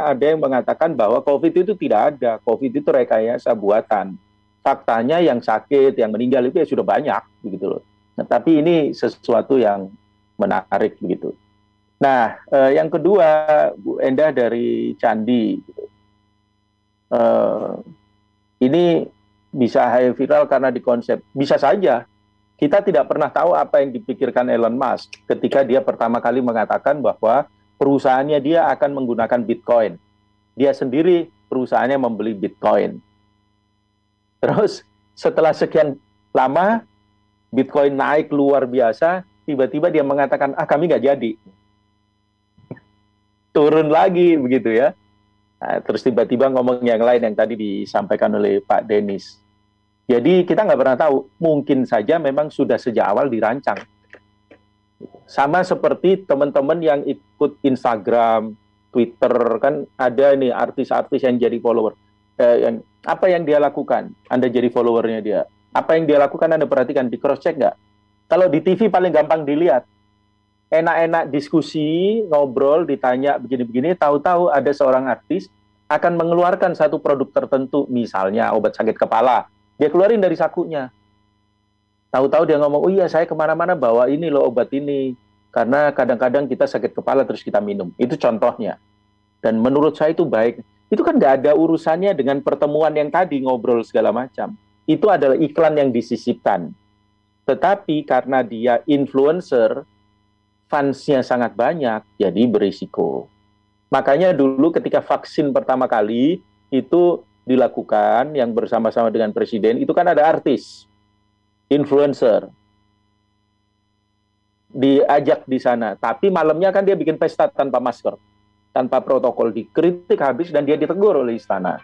[SPEAKER 2] ada yang mengatakan bahwa COVID itu tidak ada, COVID itu rekayasa buatan. Faktanya yang sakit, yang meninggal itu ya sudah banyak, begitu loh. Nah, tapi ini sesuatu yang menarik, begitu. Nah, yang kedua, Bu Endah dari Candi. Ini bisa high viral karena dikonsep. Bisa saja. Kita tidak pernah tahu apa yang dipikirkan Elon Musk ketika dia pertama kali mengatakan bahwa perusahaannya dia akan menggunakan Bitcoin. Dia sendiri perusahaannya membeli Bitcoin. Terus setelah sekian lama Bitcoin naik luar biasa, tiba-tiba dia mengatakan, kami nggak jadi. Turun lagi begitu ya. Nah, terus tiba-tiba ngomong yang lain yang tadi disampaikan oleh Pak Denis. Jadi kita nggak pernah tahu, mungkin saja memang sudah sejak awal dirancang. Sama seperti teman-teman yang ikut Instagram, Twitter, kan ada nih artis-artis yang jadi follower. Apa yang dia lakukan? Anda jadi followernya dia. Apa yang dia lakukan Anda perhatikan, di cross check nggak? Kalau di TV paling gampang dilihat. Enak-enak diskusi, ngobrol, ditanya begini-begini, tahu-tahu ada seorang artis akan mengeluarkan satu produk tertentu, misalnya obat sakit kepala. Dia keluarin dari sakunya. Tahu-tahu dia ngomong, oh iya saya kemana-mana bawa ini loh obat ini. Karena kadang-kadang kita sakit kepala terus kita minum. Itu contohnya. Dan menurut saya itu baik. Itu kan nggak ada urusannya dengan pertemuan yang tadi, ngobrol segala macam. Itu adalah iklan yang disisipkan. Tetapi karena dia influencer, fansnya sangat banyak, jadi berisiko. Makanya dulu ketika vaksin pertama kali itu dilakukan yang bersama-sama dengan presiden, itu kan ada artis, influencer, diajak di sana. Tapi malamnya kan dia bikin pesta tanpa masker, tanpa protokol, dikritik habis dan dia ditegur oleh istana.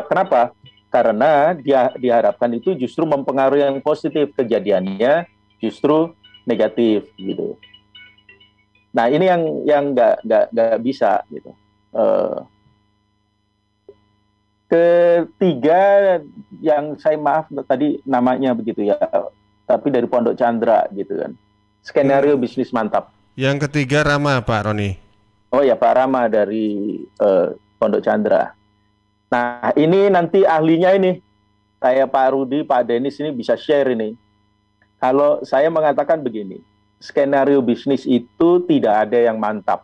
[SPEAKER 2] Kenapa? Karena dia diharapkan itu justru mempengaruhi yang positif, kejadiannya justru negatif gitu. Nah ini yang nggak bisa gitu. Ketiga yang saya maaf tadi namanya begitu ya, tapi dari Pondok Chandra gitu kan. Skenario bisnis mantap.
[SPEAKER 1] Yang ketiga Rama, Pak Roni.
[SPEAKER 2] Oh ya, Pak Rama dari Pondok Chandra. Nah ini nanti ahlinya ini, kayak Pak Rudi, Pak Denis ini bisa share ini. Kalau saya mengatakan begini, skenario bisnis itu tidak ada yang mantap.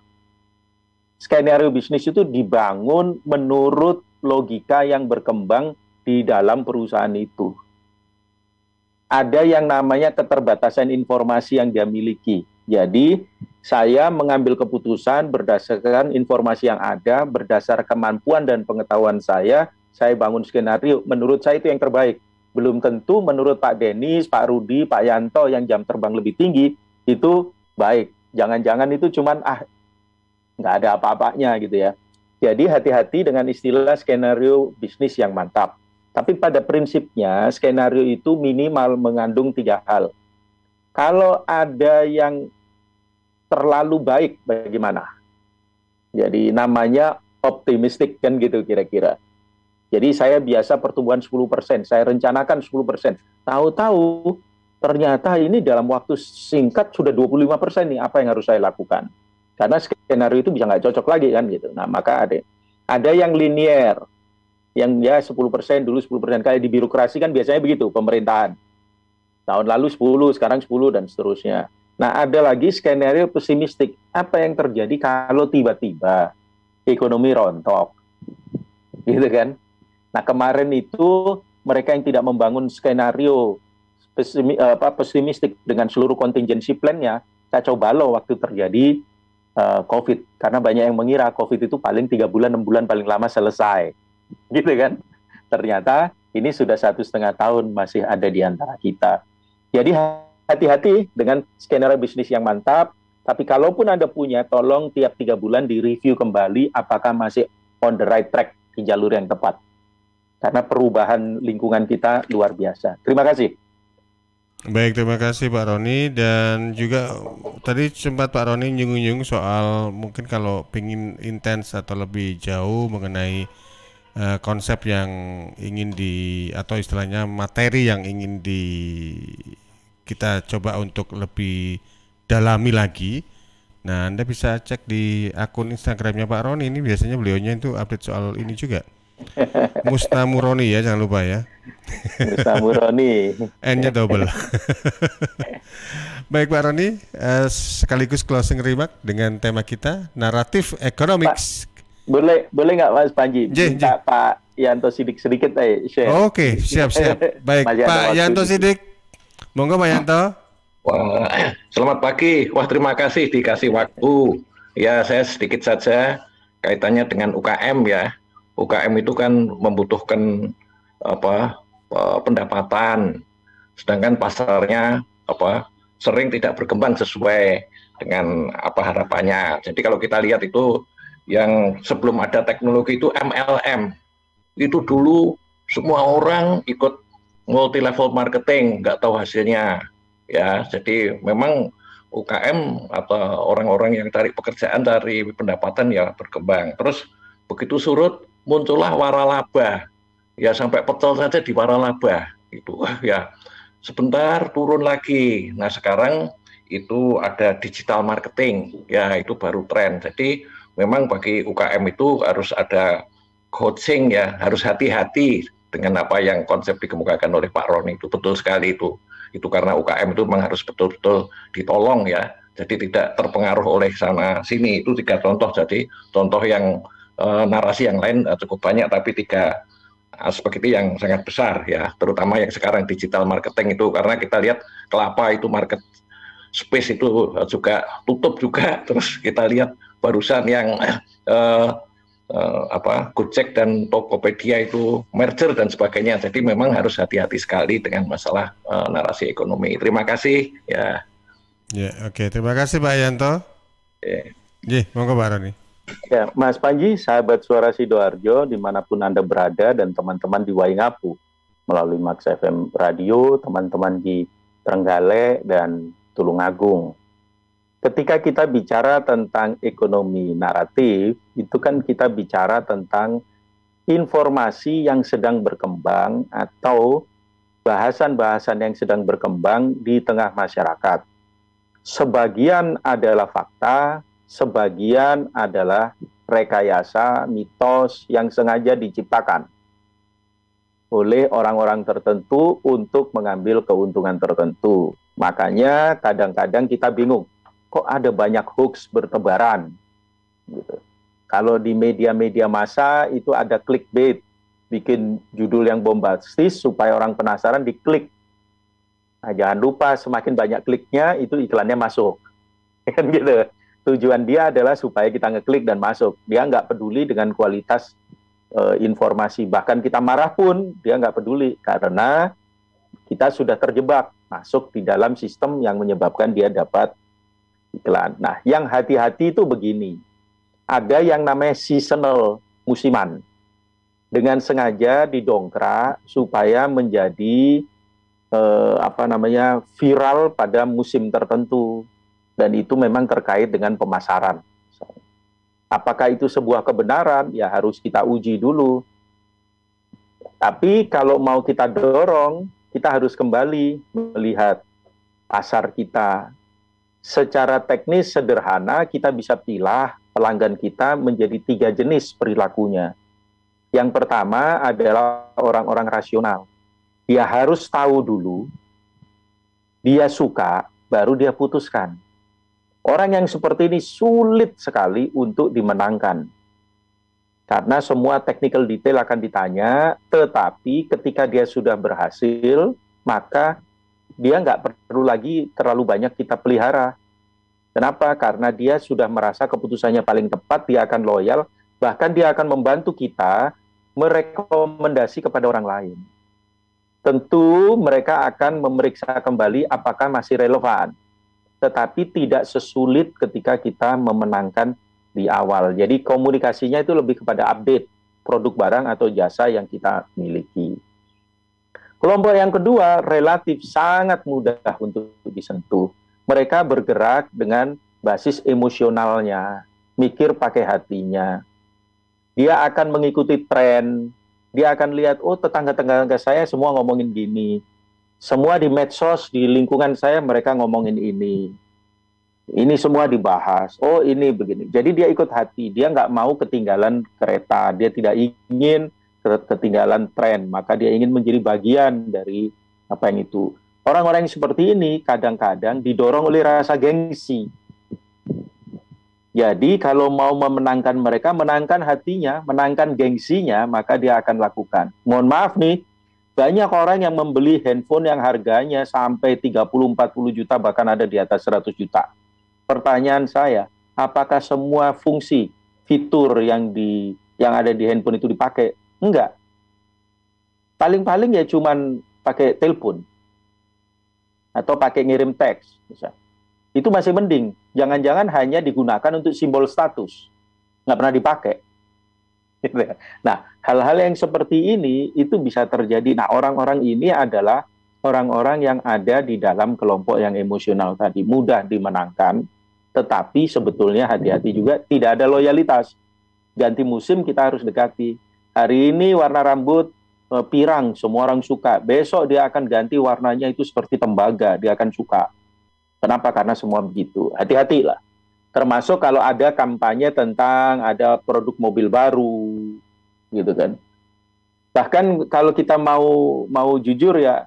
[SPEAKER 2] Skenario bisnis itu dibangun menurut logika yang berkembang di dalam perusahaan itu. Ada yang namanya keterbatasan informasi yang dia miliki. Jadi, saya mengambil keputusan berdasarkan informasi yang ada, berdasar kemampuan dan pengetahuan saya bangun skenario. Menurut saya itu yang terbaik. Belum tentu menurut Pak Denis, Pak Rudi, Pak Yanto yang jam terbang lebih tinggi, itu baik. Jangan-jangan itu cuman, nggak ada apa-apanya gitu ya. Jadi hati-hati dengan istilah skenario bisnis yang mantap. Tapi pada prinsipnya skenario itu minimal mengandung 3 hal. Kalau ada yang terlalu baik bagaimana? Jadi namanya optimistik kan gitu kira-kira. Jadi saya biasa pertumbuhan 10%, saya rencanakan 10%. Tahu-tahu ternyata ini dalam waktu singkat sudah 25% nih, apa yang harus saya lakukan? Karena skenario itu bisa nggak cocok lagi kan gitu. Nah maka ada yang linear, yang ya 10% dulu 10%. Kayak di birokrasi kan biasanya begitu, pemerintahan. Tahun lalu 10, sekarang 10 dan seterusnya. Nah ada lagi skenario pesimistik. Apa yang terjadi kalau tiba-tiba ekonomi rontok? Gitu kan? Nah kemarin itu mereka yang tidak membangun skenario pesimistik dengan seluruh contingency plan-nya, kacau balau waktu terjadi COVID. Karena banyak yang mengira COVID itu paling 3 bulan, 6 bulan paling lama selesai. Gitu kan? Ternyata ini sudah 1,5 tahun masih ada di antara kita. Jadi hati-hati dengan skenario bisnis yang mantap, tapi kalaupun Anda punya, tolong tiap 3 bulan di-review kembali apakah masih on the right track, di jalur yang tepat. Karena perubahan lingkungan kita luar biasa. Terima kasih.
[SPEAKER 1] Baik, terima kasih Pak Roni. Dan juga tadi sempat Pak Roni nyinggung-nyinggung soal mungkin kalau pengen intens atau lebih jauh mengenai konsep yang ingin atau istilahnya materi yang ingin kita coba untuk lebih dalami lagi. Nah, Anda bisa cek di akun Instagramnya Pak Roni. Ini biasanya beliaunya itu update soal ini juga. Mustamuroni ya, jangan lupa ya.
[SPEAKER 2] Mustamuroni.
[SPEAKER 1] N-nya double. Baik Pak Roni, sekaligus closing remark dengan tema kita naratif economics.
[SPEAKER 2] Boleh nggak Mas Panji? Minta Pak Yanto sedikit share.
[SPEAKER 1] Oke, siap. Baik Pak Yanto Sidik, monggo Pak Yanto.
[SPEAKER 13] Wah, selamat pagi. Wah, terima kasih dikasih waktu. Ya, saya sedikit saja kaitannya dengan UKM ya. UKM itu kan membutuhkan pendapatan, sedangkan pasarnya sering tidak berkembang sesuai dengan harapannya. Jadi kalau kita lihat itu yang sebelum ada teknologi itu MLM, itu dulu semua orang ikut multi level marketing, nggak tahu hasilnya ya. Jadi memang UKM atau orang-orang yang cari pekerjaan, cari pendapatan ya berkembang. Terus begitu surut muncullah waralaba, ya sampai pecel saja di waralaba itu ya sebentar turun lagi. Nah sekarang itu ada digital marketing, ya itu baru tren. Jadi memang bagi UKM itu harus ada coaching ya, harus hati-hati dengan apa yang konsep dikemukakan oleh Pak Roni itu betul sekali itu karena UKM itu memang harus betul-betul ditolong ya. Jadi tidak terpengaruh oleh sana sini. Itu 3 contoh. Jadi contoh yang narasi yang lain cukup banyak, tapi 3 aspek itu yang sangat besar ya, terutama yang sekarang digital marketing itu, karena kita lihat kelapa itu market space itu juga tutup juga. Terus kita lihat barusan yang Gojek dan Tokopedia itu merger dan sebagainya. Jadi memang harus hati-hati sekali dengan masalah narasi ekonomi. Terima kasih ya.
[SPEAKER 1] Ya, oke. Terima kasih Pak Yanto. Monggo Pak Roni.
[SPEAKER 2] Ya, Mas Panji, sahabat Suara Sidoarjo, dimanapun Anda berada, dan teman-teman di Waingapu, melalui Max FM Radio, teman-teman di Trenggalek dan Tulungagung. Ketika kita bicara tentang ekonomi naratif, itu kan kita bicara tentang informasi yang sedang berkembang atau bahasan-bahasan yang sedang berkembang di tengah masyarakat. Sebagian adalah fakta, sebagian adalah rekayasa, mitos yang sengaja diciptakan oleh orang-orang tertentu untuk mengambil keuntungan tertentu. Makanya kadang-kadang kita bingung, kok ada banyak hoax bertebaran? Gitu. Kalau di media-media massa itu ada clickbait, bikin judul yang bombastis supaya orang penasaran diklik. Nah, jangan lupa semakin banyak kliknya itu iklannya masuk. Kan gitu. Tujuan dia adalah supaya kita ngeklik dan masuk. Dia nggak peduli dengan kualitas informasi. Bahkan kita marah pun dia nggak peduli karena kita sudah terjebak masuk di dalam sistem yang menyebabkan dia dapat iklan. Nah, yang hati-hati itu begini. Ada yang namanya seasonal, musiman. Dengan sengaja didongkrak supaya menjadi viral pada musim tertentu. Dan itu memang terkait dengan pemasaran. Apakah itu sebuah kebenaran? Ya harus kita uji dulu. Tapi kalau mau kita dorong, kita harus kembali melihat pasar kita. Secara teknis sederhana, kita bisa pilah pelanggan kita menjadi 3 jenis perilakunya. Yang pertama adalah orang-orang rasional. Dia harus tahu dulu, dia suka, baru dia putuskan. Orang yang seperti ini sulit sekali untuk dimenangkan. Karena semua technical detail akan ditanya, tetapi ketika dia sudah berhasil, maka dia nggak perlu lagi terlalu banyak kita pelihara. Kenapa? Karena dia sudah merasa keputusannya paling tepat, dia akan loyal, bahkan dia akan membantu kita merekomendasi kepada orang lain. Tentu mereka akan memeriksa kembali apakah masih relevan, tetapi tidak sesulit ketika kita memenangkan di awal. Jadi komunikasinya itu lebih kepada update produk barang atau jasa yang kita miliki. Kelompok yang kedua relatif sangat mudah untuk disentuh. Mereka bergerak dengan basis emosionalnya, mikir pakai hatinya. Dia akan mengikuti tren, dia akan lihat, oh tetangga-tetangga saya semua ngomongin gini. Semua di medsos, di lingkungan saya mereka ngomongin ini. Ini semua dibahas, oh ini begini. Jadi dia ikut hati, dia nggak mau ketinggalan kereta, dia tidak ingin ketinggalan tren, maka dia ingin menjadi bagian dari apa yang itu. Orang-orang yang seperti ini kadang-kadang didorong oleh rasa gengsi. Jadi kalau mau memenangkan mereka, menangkan hatinya, menangkan gengsinya, maka dia akan lakukan. Mohon maaf nih, banyak orang yang membeli handphone yang harganya sampai 30-40 juta, bahkan ada di atas 100 juta. Pertanyaan saya, apakah semua fungsi, fitur yang ada di handphone itu dipakai? Enggak. Paling-paling ya cuman pakai telepon. Atau pakai ngirim teks. Misalnya. Itu masih mending. Jangan-jangan hanya digunakan untuk simbol status. Nggak pernah dipakai. Nah, hal-hal yang seperti ini itu bisa terjadi. Nah, orang-orang ini adalah orang-orang yang ada di dalam kelompok yang emosional tadi. Mudah dimenangkan, tetapi sebetulnya hati-hati juga, tidak ada loyalitas. Ganti musim kita harus dekati. Hari ini warna rambut pirang, semua orang suka. Besok dia akan ganti warnanya itu seperti tembaga, dia akan suka. Kenapa? Karena semua begitu. Hati-hatilah. Termasuk kalau ada kampanye tentang ada produk mobil baru, gitu kan. Bahkan kalau kita mau jujur ya,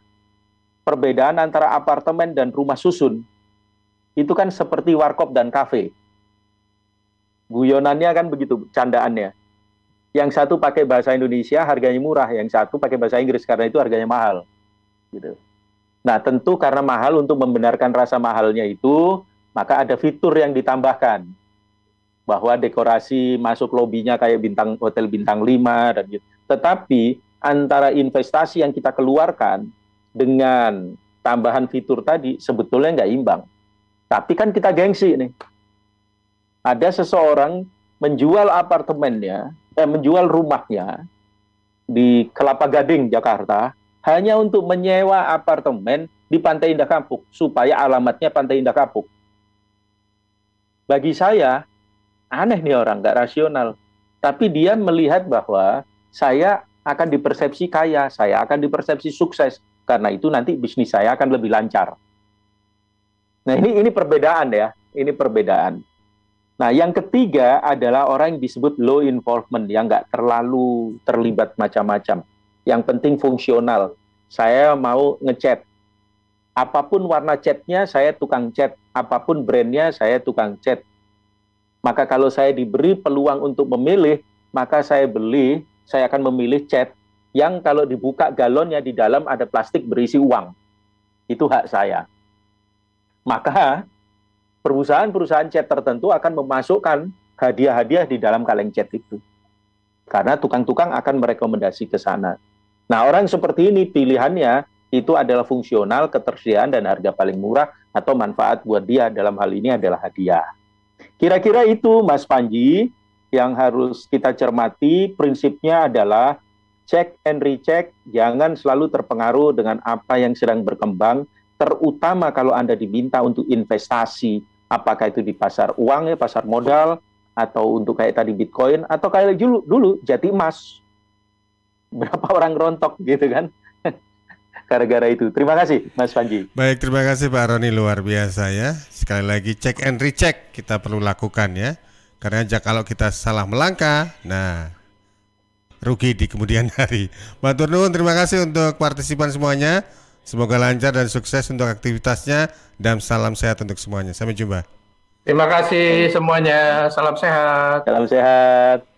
[SPEAKER 2] perbedaan antara apartemen dan rumah susun itu kan seperti warkop dan kafe. Guyonannya kan begitu, candaannya. Yang satu pakai bahasa Indonesia harganya murah, yang satu pakai bahasa Inggris karena itu harganya mahal. Gitu. Nah, tentu karena mahal, untuk membenarkan rasa mahalnya itu, maka ada fitur yang ditambahkan. Bahwa dekorasi masuk lobinya kayak hotel bintang 5 dan gitu. Tetapi antara investasi yang kita keluarkan dengan tambahan fitur tadi sebetulnya nggak imbang. Tapi kan kita gengsi nih. Ada seseorang menjual apartemennya, menjual rumahnya di Kelapa Gading, Jakarta, hanya untuk menyewa apartemen di Pantai Indah Kapuk, supaya alamatnya Pantai Indah Kapuk. Bagi saya, aneh nih orang, nggak rasional. Tapi dia melihat bahwa saya akan dipersepsi kaya, saya akan dipersepsi sukses, karena itu nanti bisnis saya akan lebih lancar. Nah, ini perbedaan ya, ini perbedaan. Nah, yang ketiga adalah orang yang disebut low involvement, yang nggak terlalu terlibat macam-macam. Yang penting fungsional. Saya mau ngechat. Apapun warna chatnya, saya tukang chat. Apapun brandnya, saya tukang chat. Maka kalau saya diberi peluang untuk memilih, maka saya akan memilih chat yang kalau dibuka galonnya di dalam ada plastik berisi uang. Itu hak saya. Maka perusahaan-perusahaan chat tertentu akan memasukkan hadiah-hadiah di dalam kaleng chat itu. Karena tukang-tukang akan merekomendasi ke sana. Nah, orang seperti ini pilihannya itu adalah fungsional, ketersediaan, dan harga paling murah, atau manfaat buat dia dalam hal ini adalah hadiah. Kira-kira itu, Mas Panji, yang harus kita cermati. Prinsipnya adalah check and recheck, jangan selalu terpengaruh dengan apa yang sedang berkembang, terutama kalau Anda diminta untuk investasi Apakah itu di pasar uang ya, pasar modal, atau untuk kayak tadi Bitcoin, atau kayak dulu Jati Emas. Berapa orang rontok gitu kan? Gara-gara itu. Terima kasih Mas Panji.
[SPEAKER 1] Baik, terima kasih Pak Roni, luar biasa ya. Sekali lagi check and recheck kita perlu lakukan ya. Karena kalau kita salah melangkah, nah rugi di kemudian hari. Matur nuwun, terima kasih untuk partisipan semuanya. Semoga lancar dan sukses untuk aktivitasnya dan salam sehat untuk semuanya. Sampai jumpa.
[SPEAKER 4] Terima kasih semuanya. Salam sehat.
[SPEAKER 2] Salam sehat.